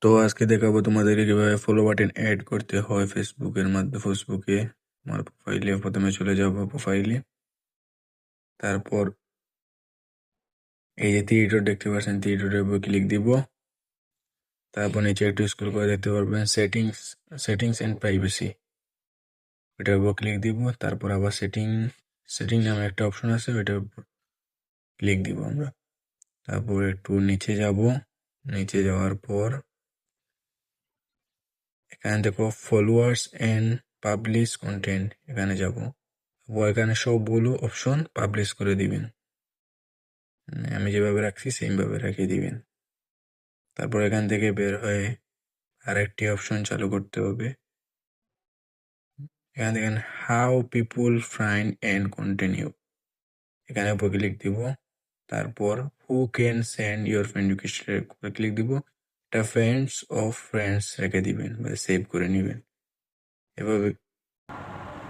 তো আজকে দেখাবো তোমাদেরকে কিভাবে ফলো বাটন অ্যাড করতে হয় ফেসবুকের মাধ্যমে। ফেসবুকে আমার প্রোফাইলে প্রথমে চলে যাব প্রোফাইলে, তারপর এই যে থ্রি ডট দেখতে পাচ্ছেন, থ্রি ডটের উপর ক্লিক দিব। তারপর নিচে একটু স্ক্রল করে দেখতে পারবেন সেটিংস এন্ড প্রাইভেসি, এটার উপর ক্লিক দিব। তারপর আবার সেটিং নামে একটা অপশন আছে, ওইটার উপর ক্লিক দিব আমরা। তারপর একটু নিচে যাব, নিচে যাওয়ার পর এখানে দেখো ফলোয়ার্স এন্ড পাবলিশ কন্টেন্ট, এখানে যাব। এখানে সবগুলো অপশন পাবলিশ করে দিবেন, আমি যেভাবে রাখছি সেইভাবে রেখে দিবেন। তারপর এখান থেকে বের হয়ে আরেকটি অপশন চালু করতে হবে। এখানে দেখেন how people find and continue, এখানে উপর ক্লিক দিব। তারপর who can send your friend রিকোয়েস্টের উপর ক্লিক দিব। এটা ফ্রেন্ডস অফ ফ্রেন্ডস রেখে দিবেন বা সেভ করে নেবেন। এভাবে